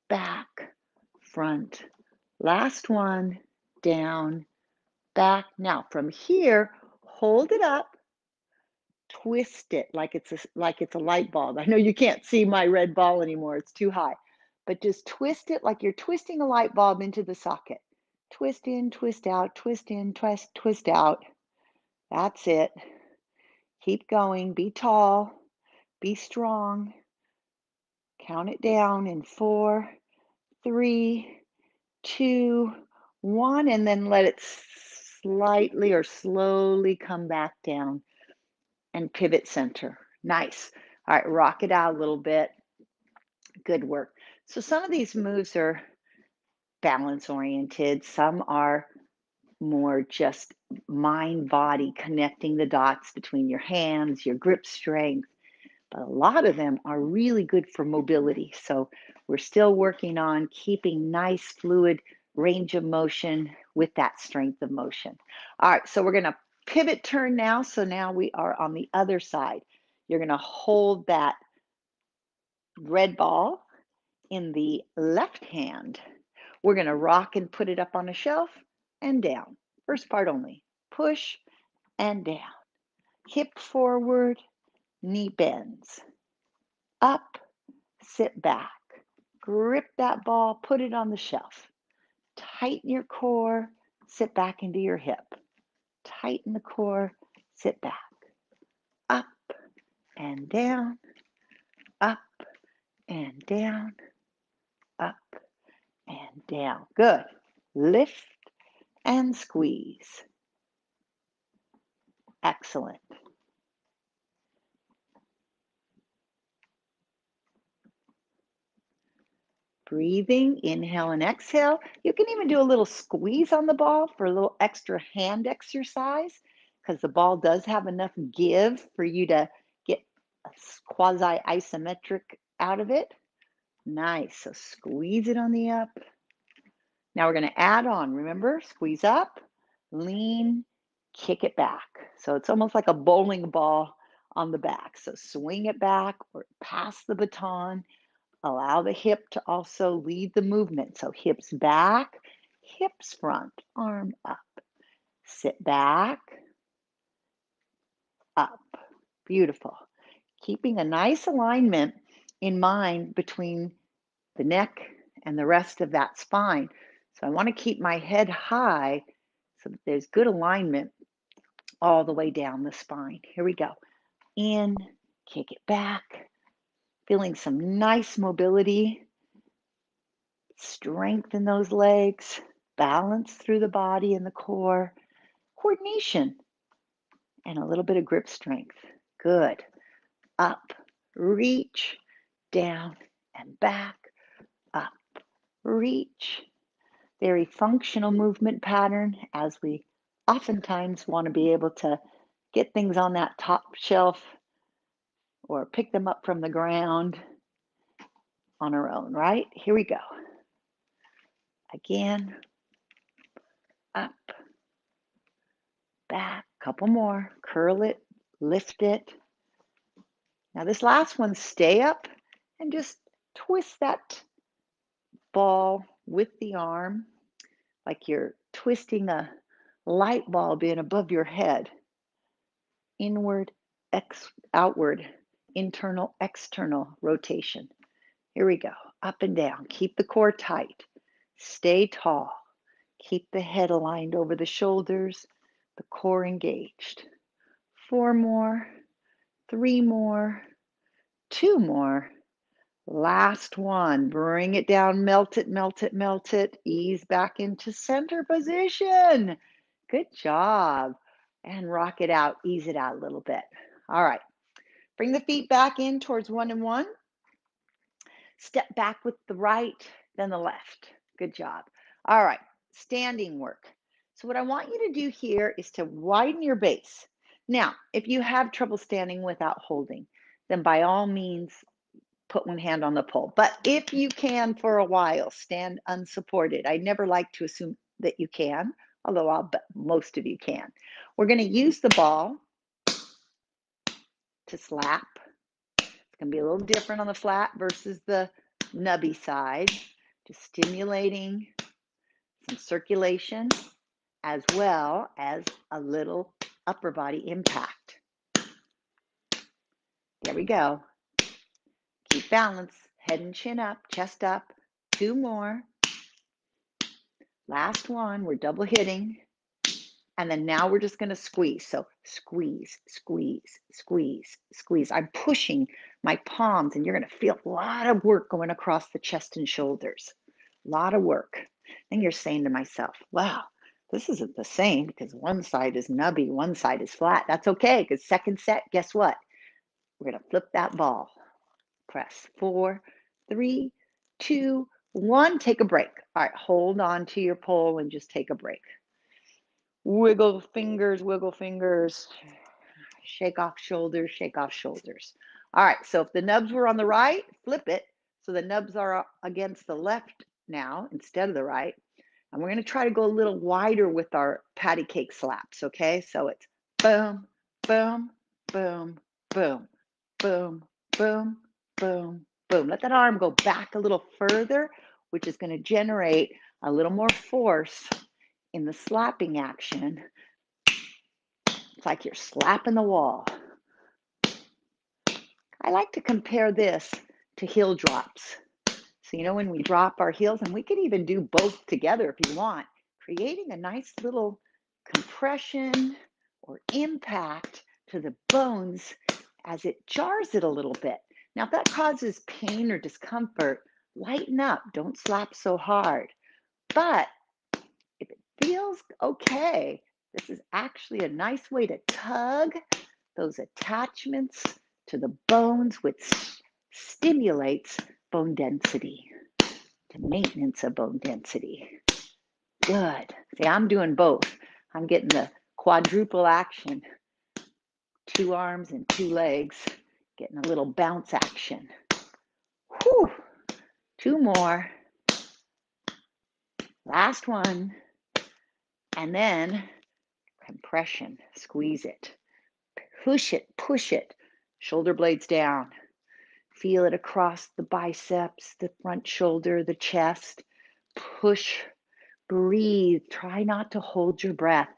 back, front. Last one. Down, back. Now from here, hold it up. Twist it like it's a light bulb. I know you can't see my red ball anymore. It's too high. But just twist it like you're twisting a light bulb into the socket. Twist in, twist out, twist in, twist out. That's it. Keep going. Be tall. Be strong. Count it down in 4, 3, 2, 1, and then let it slightly or slowly come back down and pivot center. Nice. All right, rock it out a little bit. Good work. So some of these moves are balance oriented. Some are more just mind body, connecting the dots between your hands, your grip strength. But a lot of them are really good for mobility. So we're still working on keeping nice fluid range of motion with that strength of motion. All right, so we're going to pivot turn now. So now we are on the other side. You're going to hold that red ball in the left hand. We're going to rock and put it up on a shelf and down. First part only. Push and down. Hip forward, knee bends. Up, sit back. Grip that ball, put it on the shelf. Tighten your core, sit back into your hip. Tighten the core, sit back. Up and down, up and down, up and down. Good. Lift and squeeze. Excellent. Breathing, inhale and exhale. You can even do a little squeeze on the ball for a little extra hand exercise, because the ball does have enough give for you to get a quasi-isometric out of it. Nice. So squeeze it on the up. Now we're going to add on. Remember, squeeze up, lean, kick it back. So it's almost like a bowling ball on the back. So swing it back or pass the baton. Allow the hip to also lead the movement. So hips back, hips front, arm up. Sit back, up. Beautiful. Keeping a nice alignment in mind between the neck and the rest of that spine. So I want to keep my head high so that there's good alignment all the way down the spine. Here we go. In, kick it back. Feeling some nice mobility. Strengthen those legs. Balance through the body and the core. Coordination. and a little bit of grip strength. Good. Up, reach, down, and back, up, reach. Very functional movement pattern as we oftentimes want to be able to get things on that top shelf or pick them up from the ground on our own, right? Here we go. Again, up, back, couple more. Curl it, lift it. Now this last one, stay up and just twist that ball with the arm like you're twisting a light bulb in above your head. Inward, outward, internal, external rotation. Here we go. Up and down. Keep the core tight. Stay tall. Keep the head aligned over the shoulders, the core engaged. 4 more, 3 more, 2 more. Last one. Bring it down, melt it, melt it, melt it. Ease back into center position. Good job. And rock it out, ease it out a little bit. All right. Bring the feet back in towards 1 and 1. Step back with the right, then the left. Good job. All right, standing work. So what I want you to do here is to widen your base. Now, if you have trouble standing without holding, then by all means, put one hand on the pole. But if you can for a while, stand unsupported. I never like to assume that you can, although I'll bet most of you can. We're going to use the ball to slap. It's going to be a little different on the flat versus the nubby side. Just stimulating some circulation as well as a little upper body impact. There we go. Keep balance. Head and chin up, chest up. 2 more. Last one. We're double hitting. And then now we're just going to squeeze. So squeeze, squeeze, squeeze, squeeze. I'm pushing my palms, and you're going to feel a lot of work going across the chest and shoulders. A lot of work. And you're saying to myself, wow, this isn't the same because one side is nubby, one side is flat. That's okay because second set, guess what? We're going to flip that ball. Press 4, 3, 2, 1. Take a break. All right, hold on to your pole and just take a break. Wiggle fingers, shake off shoulders, shake off shoulders. All right, so if the nubs were on the right, flip it. So the nubs are against the left now instead of the right. And we're going to try to go a little wider with our patty cake slaps, okay? So it's boom, boom, boom, boom, boom, boom, boom, boom. Let that arm go back a little further, which is going to generate a little more force in the slapping action. It's like you're slapping the wall. I like to compare this to heel drops. So, when we drop our heels, and we could even do both together if you want, creating a nice little compression or impact to the bones as it jars it a little bit. Now, if that causes pain or discomfort, lighten up. Don't slap so hard. But if it feels okay, this is actually a nice way to tug those attachments to the bones, which stimulates bone density, to maintenance of bone density. Good. See, I'm doing both. I'm getting the quadruple action. 2 arms and 2 legs, getting a little bounce action. Whew. 2 more. Last one. And then compression. Squeeze it. Push it. Shoulder blades down. Feel it across the biceps, the front shoulder, the chest. Push, breathe. Try not to hold your breath.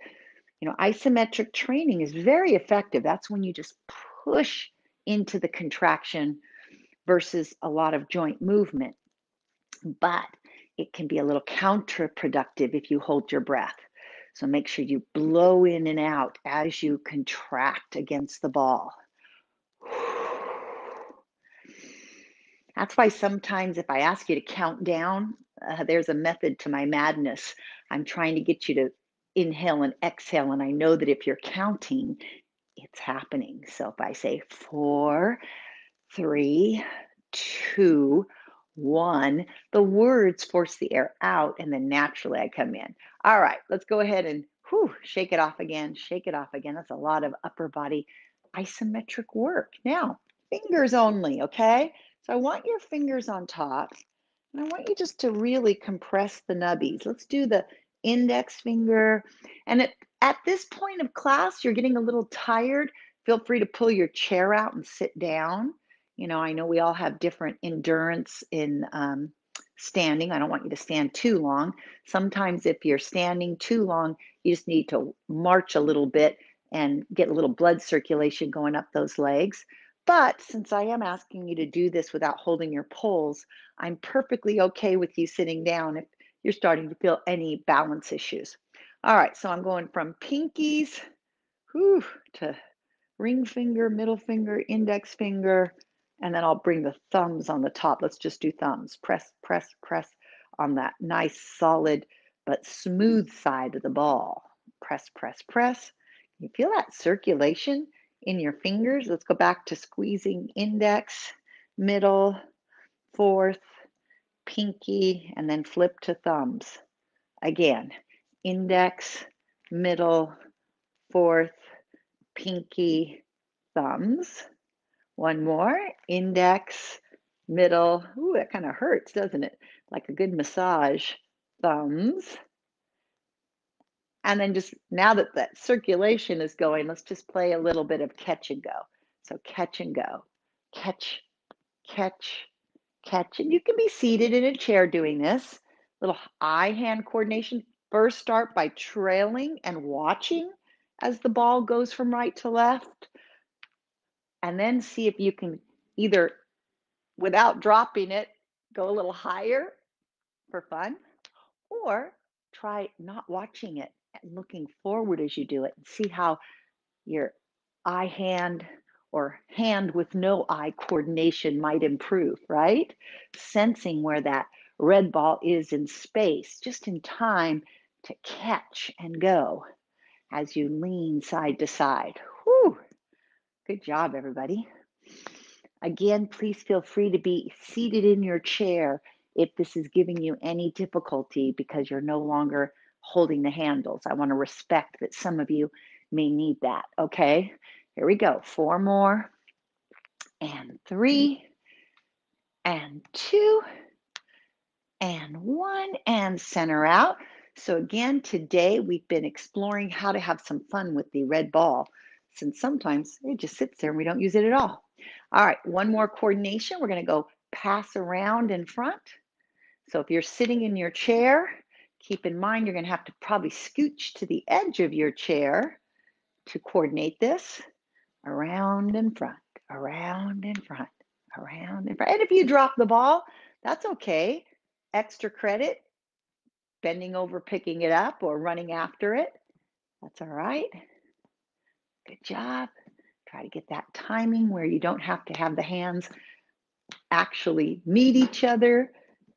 Isometric training is very effective. That's when you just push into the contraction versus a lot of joint movement. But it can be a little counterproductive if you hold your breath. So make sure you blow in and out as you contract against the ball. That's why sometimes if I ask you to count down, there's a method to my madness. I'm trying to get you to inhale and exhale. And I know that if you're counting, it's happening. So if I say 4, 3, 2, 1, the words force the air out and then naturally I come in. All right, let's go ahead and shake it off again, shake it off again. That's a lot of upper body isometric work. Now, fingers only, okay? So I want your fingers on top and I want you just to really compress the nubbies. Let's do the index finger. And at this point of class, you're getting a little tired. Feel free to pull your chair out and sit down. You know, I know we all have different endurance in standing. I don't want you to stand too long. Sometimes if you're standing too long, you just need to march a little bit and get a little blood circulation going up those legs. But since I am asking you to do this without holding your poles, I'm perfectly okay with you sitting down if you're starting to feel any balance issues. All right, so I'm going from pinkies to ring finger, middle finger, index finger, and then I'll bring the thumbs on the top. Let's just do thumbs. Press, press, press on that nice, solid, but smooth side of the ball. Press, press, press. You feel that circulation in your fingers? Let's go back to squeezing index, middle, fourth, pinky, and then flip to thumbs. Again, index, middle, fourth, pinky, thumbs. One more, index, middle. Ooh, that kind of hurts, doesn't it? Like a good massage. Thumbs. And then just now that that circulation is going, let's just play a little bit of catch and go. So catch and go. Catch, catch, catch. And you can be seated in a chair doing this. Little eye-hand coordination. First start by trailing and watching as the ball goes from right to left. And then see if you can either, without dropping it, go a little higher for fun, or try not watching it and looking forward as you do it and see how your eye hand or hand with no eye coordination might improve, right? Sensing where that red ball is in space, just in time to catch and go as you lean side to side. Whew, good job, everybody. Again, please feel free to be seated in your chair if this is giving you any difficulty because you're no longer holding the handles. I want to respect that some of you may need that. Okay, here we go. 4 more, and 3, and 2, and 1, and center out. So again, today we've been exploring how to have some fun with the red ball, since sometimes it just sits there and we don't use it at all. All right, one more coordination. We're going to go pass around in front. So if you're sitting in your chair, keep in mind you're going to have to probably scooch to the edge of your chair to coordinate this. Around in front, around in front, around in front. And if you drop the ball, that's okay. Extra credit, bending over, picking it up, or running after it. That's all right. Good job. Try to get that timing where you don't have to have the hands actually meet each other.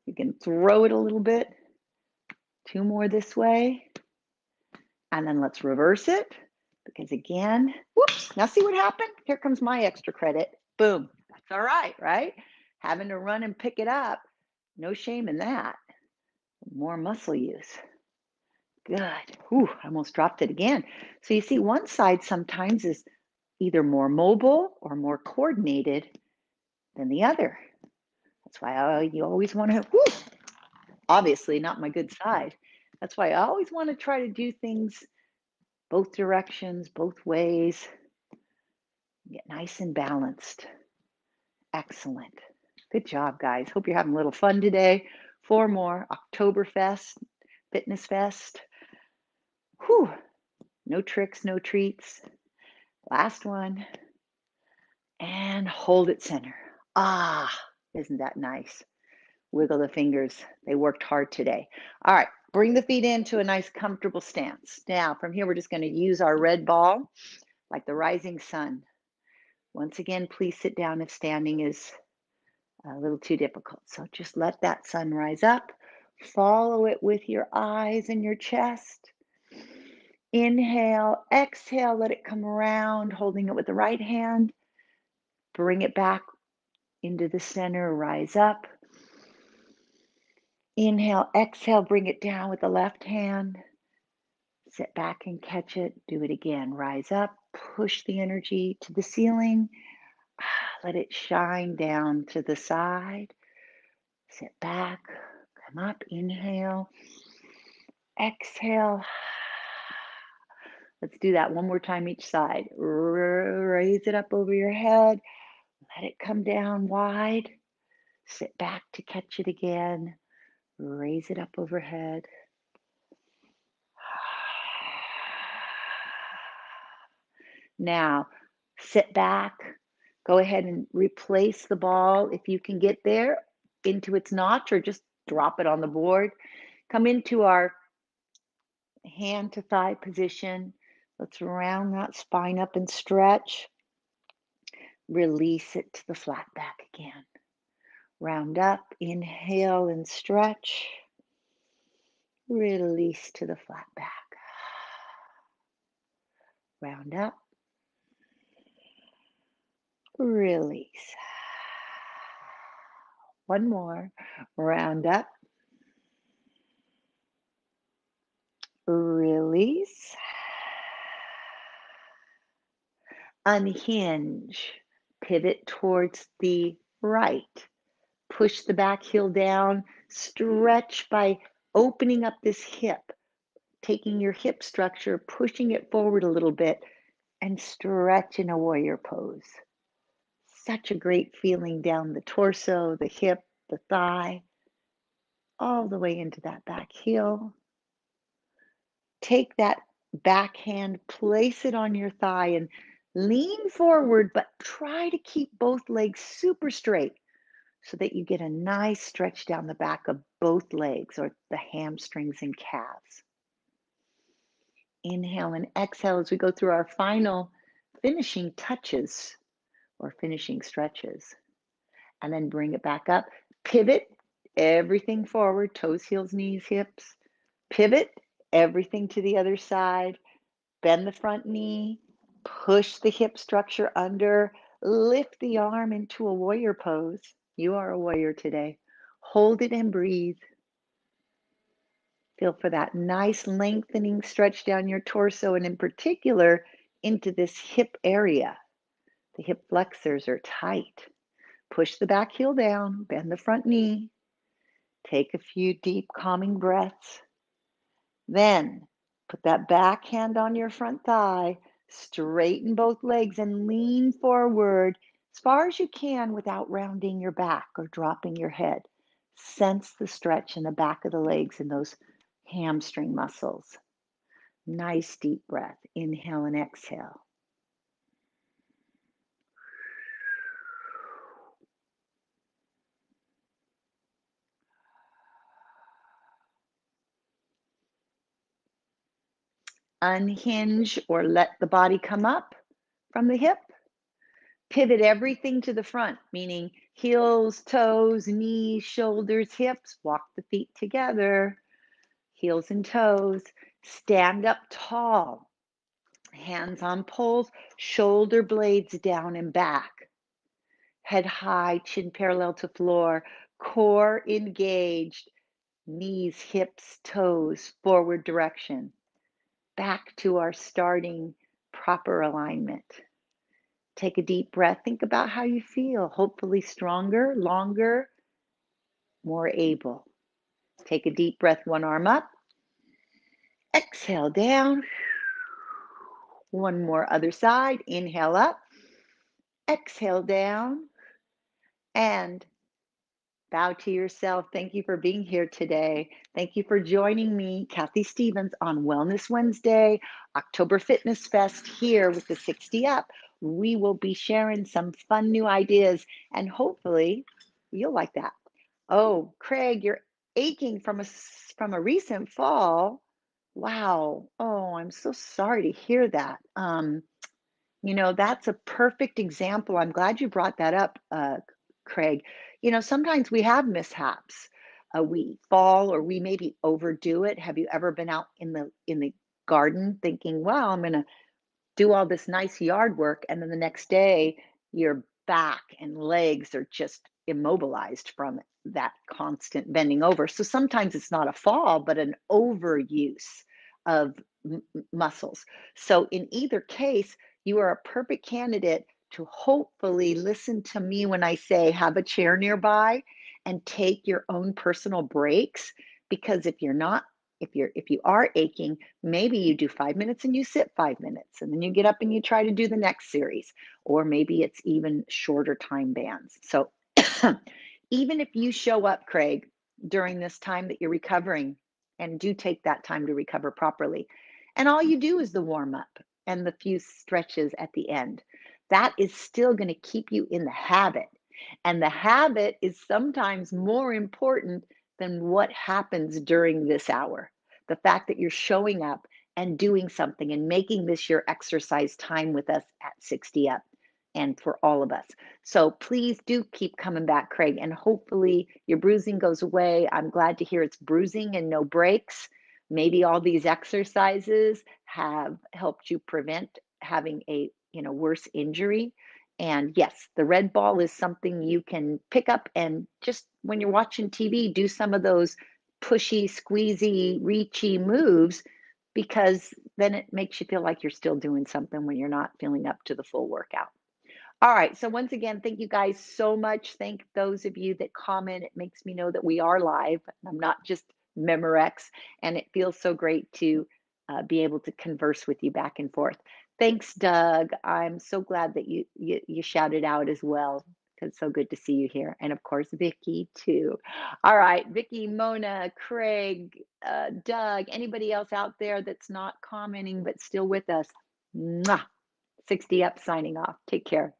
You can throw it a little bit. 2 more this way. And then let's reverse it because again, whoops, now see what happened? Here comes my extra credit. Boom. That's all right, right? Having to run and pick it up. No shame in that. More muscle use. Good. Whew, I almost dropped it again. So you see one side sometimes is either more mobile or more coordinated than the other. That's why you always want to, obviously not my good side. That's why I always want to try to do things both directions, both ways. Get nice and balanced. Excellent. Good job, guys. Hope you're having a little fun today. 4 more. Oktoberfest, Fitness Fest. Whew. No tricks, no treats. Last one. And hold it center. Ah, isn't that nice? Wiggle the fingers. They worked hard today. All right, bring the feet into a nice comfortable stance. Now, from here, we're just going to use our red ball like the rising sun. Once again, please sit down if standing is a little too difficult. So just let that sun rise up. Follow it with your eyes and your chest. Inhale, exhale, let it come around, holding it with the right hand. Bring it back into the center, rise up. Inhale, exhale, bring it down with the left hand. Sit back and catch it. Do it again. Rise up, push the energy to the ceiling. Let it shine down to the side. Sit back, come up, inhale, exhale. Let's do that one more time each side. Raise it up over your head. Let it come down wide. Sit back to catch it again. Raise it up overhead. Now, sit back. Go ahead and replace the ball if you can get there into its notch or just drop it on the board. Come into our hand to thigh position. Let's round that spine up and stretch. Release it to the flat back again. Round up, inhale and stretch. Release to the flat back. Round up. Release. One more. Round up. Release. Unhinge. Pivot towards the right. Push the back heel down. Stretch by opening up this hip. Taking your hip structure, pushing it forward a little bit, and stretch in a warrior pose. Such a great feeling down the torso, the hip, the thigh, all the way into that back heel. Take that back hand, place it on your thigh, and lean forward, but try to keep both legs super straight so that you get a nice stretch down the back of both legs or the hamstrings and calves. Inhale and exhale as we go through our final finishing touches or finishing stretches. And then bring it back up. Pivot everything forward, toes, heels, knees, hips. Pivot everything to the other side. Bend the front knee. Push the hip structure under. Lift the arm into a warrior pose. You are a warrior today. Hold it and breathe. Feel for that nice lengthening stretch down your torso and in particular into this hip area. The hip flexors are tight. Push the back heel down, bend the front knee. Take a few deep calming breaths. Then put that back hand on your front thigh, straighten both legs and lean forward as far as you can without rounding your back or dropping your head. Sense the stretch in the back of the legs and those hamstring muscles. Nice deep breath. Inhale and exhale. Unhinge or let the body come up from the hip. Pivot everything to the front, meaning heels, toes, knees, shoulders, hips. Walk the feet together, heels and toes. Stand up tall, hands on poles, shoulder blades down and back. Head high, chin parallel to floor, core engaged, knees, hips, toes, forward direction. Back to our starting proper alignment. Take a deep breath. Think about how you feel. Hopefully stronger, longer, more able. Take a deep breath, one arm up. Exhale down. One more other side. Inhale up. Exhale down. And bow to yourself. Thank you for being here today. Thank you for joining me, Kathy Stevens, on Wellness Wednesday, October Fitness Fest here with the 60 Up. We will be sharing some fun new ideas and hopefully you'll like that. Oh, Craig, you're aching from a recent fall. Wow. Oh, I'm so sorry to hear that. That's a perfect example. I'm glad you brought that up, Craig. Sometimes we have mishaps. We fall or we maybe overdo it. Have you ever been out in the garden thinking, wow, I'm going to do all this nice yard work, and then the next day your back and legs are just immobilized from that constant bending over. So sometimes it's not a fall, but an overuse of muscles. So in either case, you are a perfect candidate to hopefully listen to me when I say have a chair nearby and take your own personal breaks, because if you are aching, maybe you do 5 minutes and you sit 5 minutes, and then you get up and you try to do the next series. Or maybe it's even shorter time bands. So even if you show up, Craig, during this time that you're recovering, and do take that time to recover properly, and all you do is the warm up and the few stretches at the end, that is still going to keep you in the habit. And the habit is sometimes more important than what happens during this hour. The fact that you're showing up and doing something and making this your exercise time with us at 60 Up and for all of us. So please do keep coming back, Craig, and hopefully your bruising goes away. I'm glad to hear it's bruising and no breaks. Maybe all these exercises have helped you prevent having a worse injury. And yes, the red ball is something you can pick up and just when you're watching TV, do some of those pushy, squeezy, reachy moves, because then it makes you feel like you're still doing something when you're not feeling up to the full workout. All right. So once again, thank you guys so much. Thank those of you that comment. It makes me know that we are live. I'm not just Memorex, and it feels so great to be able to converse with you back and forth. Thanks, Doug. I'm so glad that you shouted out as well. It's so good to see you here, and of course, Vicky too. All right, Vicky, Mona, Craig, Doug, anybody else out there that's not commenting but still with us? Mwah! 60 Up signing off. Take care.